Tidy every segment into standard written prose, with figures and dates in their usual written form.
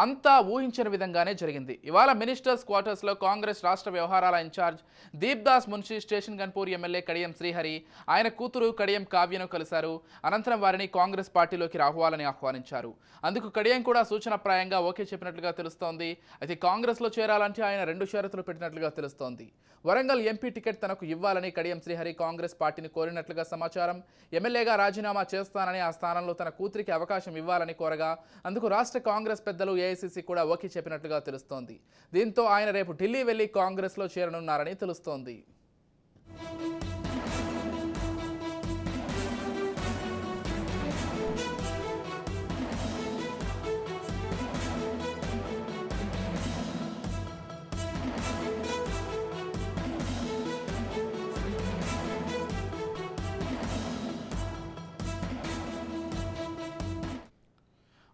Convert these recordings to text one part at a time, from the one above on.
అంతా ఊహించిన విధంగానే జరిగింది. ఇవాళ మినిస్టర్స్ క్వార్టర్స్లో కాంగ్రెస్ రాష్ట్ర వ్యవహారాల incharge Deepdas Munshi Station Ghanpur MLA Kadiyam Srihari ఆయన కూతురు కడియం కావ్యను కలిశారు. అనంతరం వారిని కాంగ్రెస్ పార్టీలోకి రావాలని ఆహ్వానించారు. అందుకు కడియం కూడా సూచనప్రాయంగా ఓకే చెప్పినట్లుగా తెలుస్తోంది. అయితే కాంగ్రెస్లో చేరాలంటే ఆయన 2 షరతులు పెట్టినట్లుగా తెలుస్తోంది. వరంగల్ ఎంపీ టికెట్ తనకు ఇవ్వాలని కడియం శ్రీహరి కాంగ్రెస్ పార్టీని కోరినట్లుగా సమాచారం. ఎమ్మెల్యేగా రాజీనామా చేస్తానని ఆ స్థానంలో తన కూతురికి అవకాశం ఇవ్వాలని కోరగా అందుకు రాష్ట్ర కాంగ్రెస్ పెద్దలు ఏఐసీసీ కూడా ఓకే చెప్పినట్లుగా తెలుస్తోంది. దీంతో ఆయన రేపు ఢిల్లీ వెళ్లి కాంగ్రెస్లో చేరనున్నారని తెలుస్తోంది.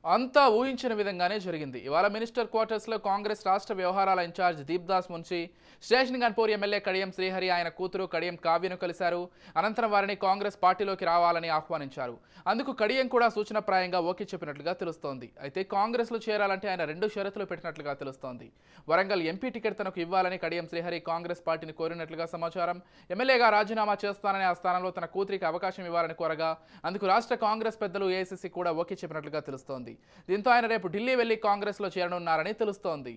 అంతా ఊహించిన విధంగానే జరిగింది. ఇవాళ మినిస్టర్ క్వార్టర్స్లో కాంగ్రెస్ రాష్ట్ర వ్యవహారాల incharge Deepdas Munshi Station Ghanpur MLA Kadiyam Srihari ఆయన కూతురు కడియం కావ్యను కలిశారు. అనంతరం వారిని కాంగ్రెస్ పార్టీలోకి రావాలని ఆహ్వానించారు. అందుకు కడియం కూడా సూచనప్రాయంగా ఓకే చెప్పినట్లుగా తెలుస్తోంది. అయితే కాంగ్రెస్లో చేరాలంటే ఆయన 2 షరతులు పెట్టినట్లుగా తెలుస్తోంది. వరంగల్ ఎంపీ టికెట్ తనకు ఇవ్వాలని కడియం శ్రీహరి కాంగ్రెస్ పార్టీని కోరినట్లుగా సమాచారం. ఎమ్మెల్యేగా రాజీనామా చేస్తానని ఆ స్థానంలో తన కూతురికి అవకాశం ఇవ్వాలని కోరగా అందుకు రాష్ట్ర కాంగ్రెస్ పెద్దలు ఏఐసీసీ కూడా ఓకే చెప్పినట్లుగా తెలుస్తోంది. దీంతో ఆయన రేపు ఢిల్లీ వెళ్లి కాంగ్రెస్లో చేరనున్నారని తెలుస్తోంది.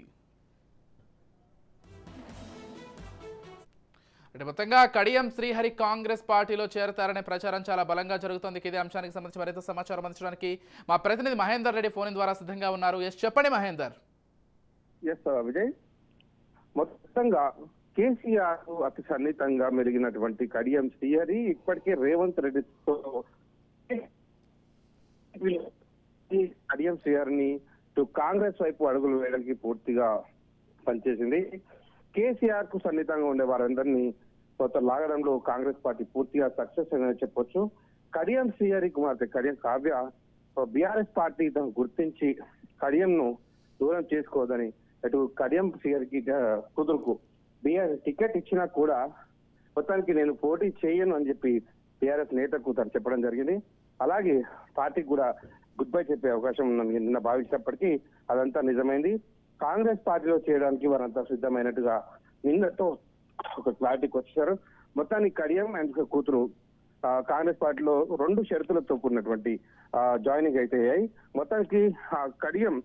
మొత్తంగా కడియం శ్రీహరి కాంగ్రెస్ పార్టీలో చేరతారనే ప్రచారం చాలా బలంగా జరుగుతోంది. ఇదే అంశానికి సంబంధించి మరింత సమాచారం అందించడానికి మా ప్రతినిధి మహేందర్ రెడ్డి ఫోన్ ద్వారా సిద్ధంగా ఉన్నారు. చెప్పండి మహేందర్. విజయ్, మొత్తంగా కేసీఆర్ అతి సన్నిహితంగా మెలిగినటువంటి కడియం శ్రీహరి ఇప్పటికే రేవంత్ రెడ్డితో కడియం శ్రీహరిని కాంగ్రెస్ వైపు అడుగులు వేయడానికి పూర్తిగా పనిచేసింది. కేసీఆర్ కు సన్నిహితంగా ఉండే వారందరినీ కొత్త లాగడంలో కాంగ్రెస్ పార్టీ పూర్తిగా సక్సెస్ అని చెప్పొచ్చు. కడియం శ్రీహరి కుమార్తె కడియం కావ్య బీఆర్ఎస్ పార్టీ గుర్తించి కడియంను దూరం చేసుకోవద్దని అటు కడియం శ్రీహరికి కుదురుకు బీఆర్ఎస్ టికెట్ ఇచ్చినా కూడా మొత్తానికి నేను పోటీ చేయను అని చెప్పి బీఆర్ఎస్ నేతకు తను చెప్పడం జరిగింది. అలాగే పార్టీకి కూడా గుడ్ బై చెప్పే అవకాశం నిన్న భావించినప్పటికీ అదంతా నిజమైంది. కాంగ్రెస్ పార్టీలో చేయడానికి వారంతా సిద్ధమైనట్టుగా నిన్నతో ఒక క్లారిటీకి వచ్చారు. మొత్తానికి కడియం అండ్ కూతురు కాంగ్రెస్ పార్టీలో 2 షరతులతో కూడినటువంటి జాయినింగ్ అయితే అయ్యాయి. మొత్తానికి కడియం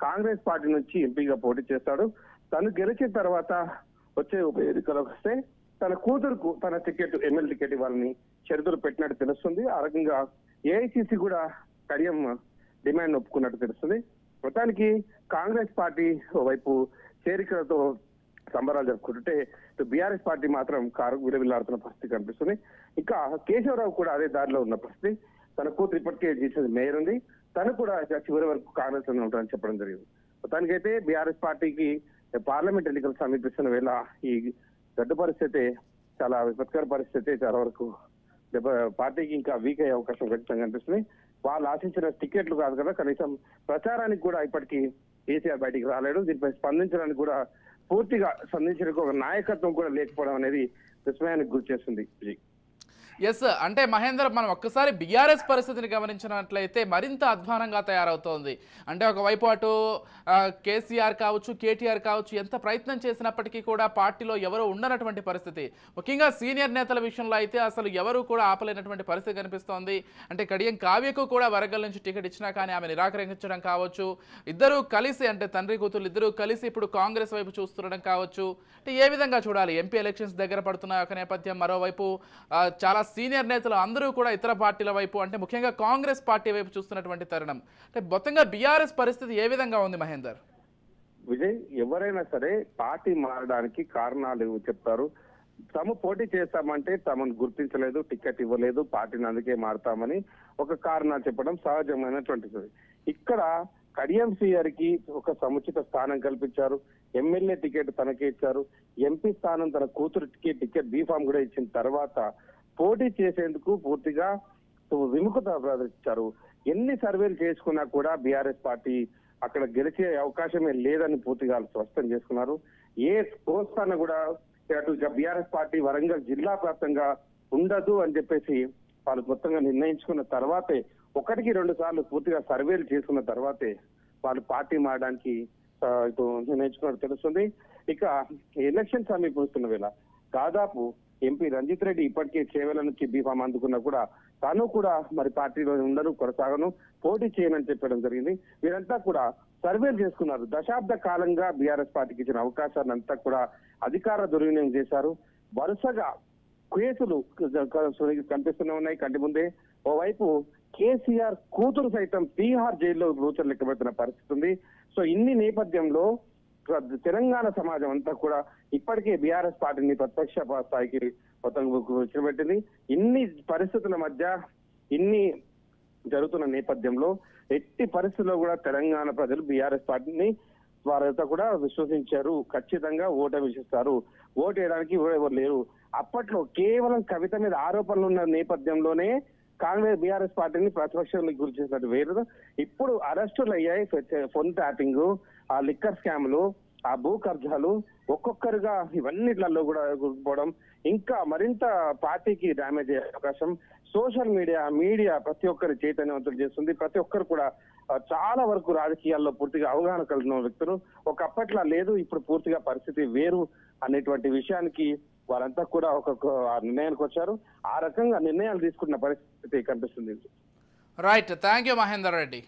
కాంగ్రెస్ పార్టీ నుంచి ఎంపీగా పోటీ చేస్తాడు. తను గెలిచిన తర్వాత వచ్చే ఉప ఎన్నికలకు వస్తే తన కూతురుకు తన టికెట్ ఎమ్మెల్యే టికెట్ ఇవ్వాలని షరతులు పెట్టినట్టు తెలుస్తుంది. ఆ రకంగా ఏఐసీసీ కూడా కడియం డిమాండ్ ఒప్పుకున్నట్టు తెలుస్తుంది. మొత్తానికి కాంగ్రెస్ పార్టీ వైపు చేరికలతో సంబరాలు జరుపుకుంటుంటే బీఆర్ఎస్ పార్టీ మాత్రం విలవిల్లాడుతున్న పరిస్థితి కనిపిస్తుంది. ఇంకా కేశవరావు కూడా అదే దారిలో ఉన్న పరిస్థితి. తన కూతురు ఇప్పటికే చేసేది మేయర్ ఉంది. తను కూడా చివరి వరకు కాంగ్రెస్ లోనే ఉంటారని చెప్పడం జరిగింది. మొత్తానికైతే బీఆర్ఎస్ పార్టీకి పార్లమెంట్ ఎన్నికలు సమీపిస్తున్న వేళ ఈ గడ్డు పరిస్థితి చాలా విపత్కర పరిస్థితి. చాలా వరకు పార్టీకి ఇంకా వీక్ అయ్యే అవకాశం ఖచ్చితంగా కనిపిస్తుంది. వాళ్ళు ఆశించిన టికెట్లు కాదు కదా, కనీసం ప్రచారానికి కూడా ఇప్పటికీ కేసీఆర్ బయటికి రాలేడు. దీనిపై స్పందించడానికి కూడా పూర్తిగా స్పందించడానికి ఒక నాయకత్వం కూడా లేకపోవడం అనేది విస్మయానికి గురి చేస్తుంది. అంటే మహేందర్, మనం ఒక్కసారి బీఆర్ఎస్ పరిస్థితిని గమనించినట్లయితే మరింత అధ్వానంగా తయారవుతోంది. అంటే ఒకవైపు అటు కేసీఆర్ కావచ్చు, కేటీఆర్ కావచ్చు ఎంత ప్రయత్నం చేసినప్పటికీ కూడా పార్టీలో ఎవరు ఉండనటువంటి పరిస్థితి. ముఖ్యంగా సీనియర్ నేతల విషయంలో అయితే అసలు ఎవరు కూడా ఆపలేనటువంటి పరిస్థితి కనిపిస్తోంది. అంటే కడియం కావ్యకు కూడా వరంగల్ నుంచి టికెట్ ఇచ్చినా కానీ ఆమె నిరాకరించడం కావచ్చు, ఇద్దరు కలిసి అంటే తండ్రి కూతురు ఇద్దరు కలిసి ఇప్పుడు కాంగ్రెస్ వైపు చూస్తుండడం కావచ్చు. అంటే ఏ విధంగా చూడాలి? ఎంపీ ఎలక్షన్స్ దగ్గర పడుతున్న ఒక నేపథ్యం, మరోవైపు చాలా సీనియర్ నేతలు అందరూ కూడా ఇతర పార్టీల వైపు అంటే ముఖ్యంగా కాంగ్రెస్ పార్టీ వైపు చూస్తున్నటువంటి తరుణం. అంటే మొత్తంగా బీఆర్ఎస్ పరిస్థితి ఏ విధంగా ఉంది మహేందర్? విజయ్, ఎవరైనా సరే పార్టీ మారడానికి కారణాలు చెప్తారు. తాము పోటీ చేస్తామంటే తమను గుర్తించలేదు, టికెట్ ఇవ్వలేదు, పార్టీని అందుకే మారుతామని ఒక కారణాలు చెప్పడం సహజమైనటువంటిది. ఇక్కడ కడియం శ్రీహరికి ఒక సముచిత స్థానం కల్పించారు. ఎమ్మెల్యే టికెట్ తనకే ఇచ్చారు. ఎంపీ స్థానం తన కూతురికి టికెట్ బీఫామ్ కూడా ఇచ్చిన తర్వాత పోటీ చేసేందుకు పూర్తిగా విముఖత ప్రదర్శించారు. ఎన్ని సర్వేలు చేసుకున్నా కూడా బీఆర్ఎస్ పార్టీ అక్కడ గెలిచే అవకాశమే లేదని పూర్తిగా స్పష్టం చేసుకున్నారు. ఏ స్థానం కూడా అటు బీఆర్ఎస్ పార్టీ వరంగల్ జిల్లా వ్యాప్తంగా ఉండదు అని చెప్పేసి వాళ్ళు మొత్తంగా నిర్ణయించుకున్న తర్వాతే 1-2 సార్లు పూర్తిగా సర్వేలు చేసుకున్న తర్వాతే వాళ్ళు పార్టీ మారడానికి ఇప్పుడు నిర్ణయించుకున్నట్టు తెలుస్తుంది. ఇక ఎలక్షన్ సమీపిస్తున్న వేళ దాదాపు ఎంపీ రంజిత్ రెడ్డి ఇప్పటికే చేవెల నుంచి బీఫామ్ అందుకున్నా కూడా తాను కూడా మరి పార్టీలో ఉండను, కొనసాగను, పోటీ చేయనని చెప్పడం జరిగింది. వీరంతా కూడా సర్వేలు చేసుకున్నారు. దశాబ్ద కాలంగా బీఆర్ఎస్ పార్టీకి ఇచ్చిన అవకాశాన్ని అంతా కూడా అధికార దుర్వినియోగం చేశారు. వరుసగా కేసులు కనిపిస్తూనే ఉన్నాయి కంటి ముందే. ఓవైపు కేసీఆర్ కూతురు సైతం తీహార్ జైల్లో రోజులు లెక్కబెడుతున్న పరిస్థితి ఉంది. సో ఇన్ని నేపథ్యంలో తెలంగాణ సమాజం అంతా కూడా ఇప్పటికే బీఆర్ఎస్ పార్టీని ప్రత్యక్ష స్థాయికి మొత్తం కూర్చోబెట్టింది. ఇన్ని పరిస్థితుల మధ్య ఇన్ని జరుగుతున్న నేపథ్యంలో ఎట్టి పరిస్థితుల్లో కూడా తెలంగాణ ప్రజలు బీఆర్ఎస్ పార్టీని వారంతా కూడా విశ్వసించారు. ఖచ్చితంగా ఓటమి ఇస్తారు. ఓటు వేయడానికి ఎవరు లేరు. అప్పట్లో కేవలం కవిత మీద ఆరోపణలు ఉన్న నేపథ్యంలోనే కాంగ్రెస్ బీఆర్ఎస్ పార్టీని ప్రతిపక్షానికి గురి చేసినట్టు వేరు. ఇప్పుడు అరెస్టులు అయ్యాయి. ఫోన్ ట్యాపింగ్, ఆ లిక్కర్ స్కామ్లు, ఆ భూ కబ్జాలు ఒక్కొక్కరుగా ఇవన్నిట్లలో కూడా గురిపోవడం ఇంకా మరింత పార్టీకి డ్యామేజ్ అయ్యే అవకాశం. సోషల్ మీడియా ప్రతి ఒక్కరి చైతన్యవంతులు చేస్తుంది. ప్రతి ఒక్కరు కూడా చాలా వరకు రాజకీయాల్లో పూర్తిగా అవగాహన కలిగిన వ్యక్తులు. ఒకప్పట్లా లేదు, ఇప్పుడు పూర్తిగా పరిస్థితి వేరు అనేటువంటి విషయానికి వారంతా కూడా ఒక నిర్ణయానికి వచ్చారు. ఆ రకంగా నిర్ణయాలు తీసుకున్న పరిస్థితి కనిపిస్తుంది. Right, thank you Mahender Reddy.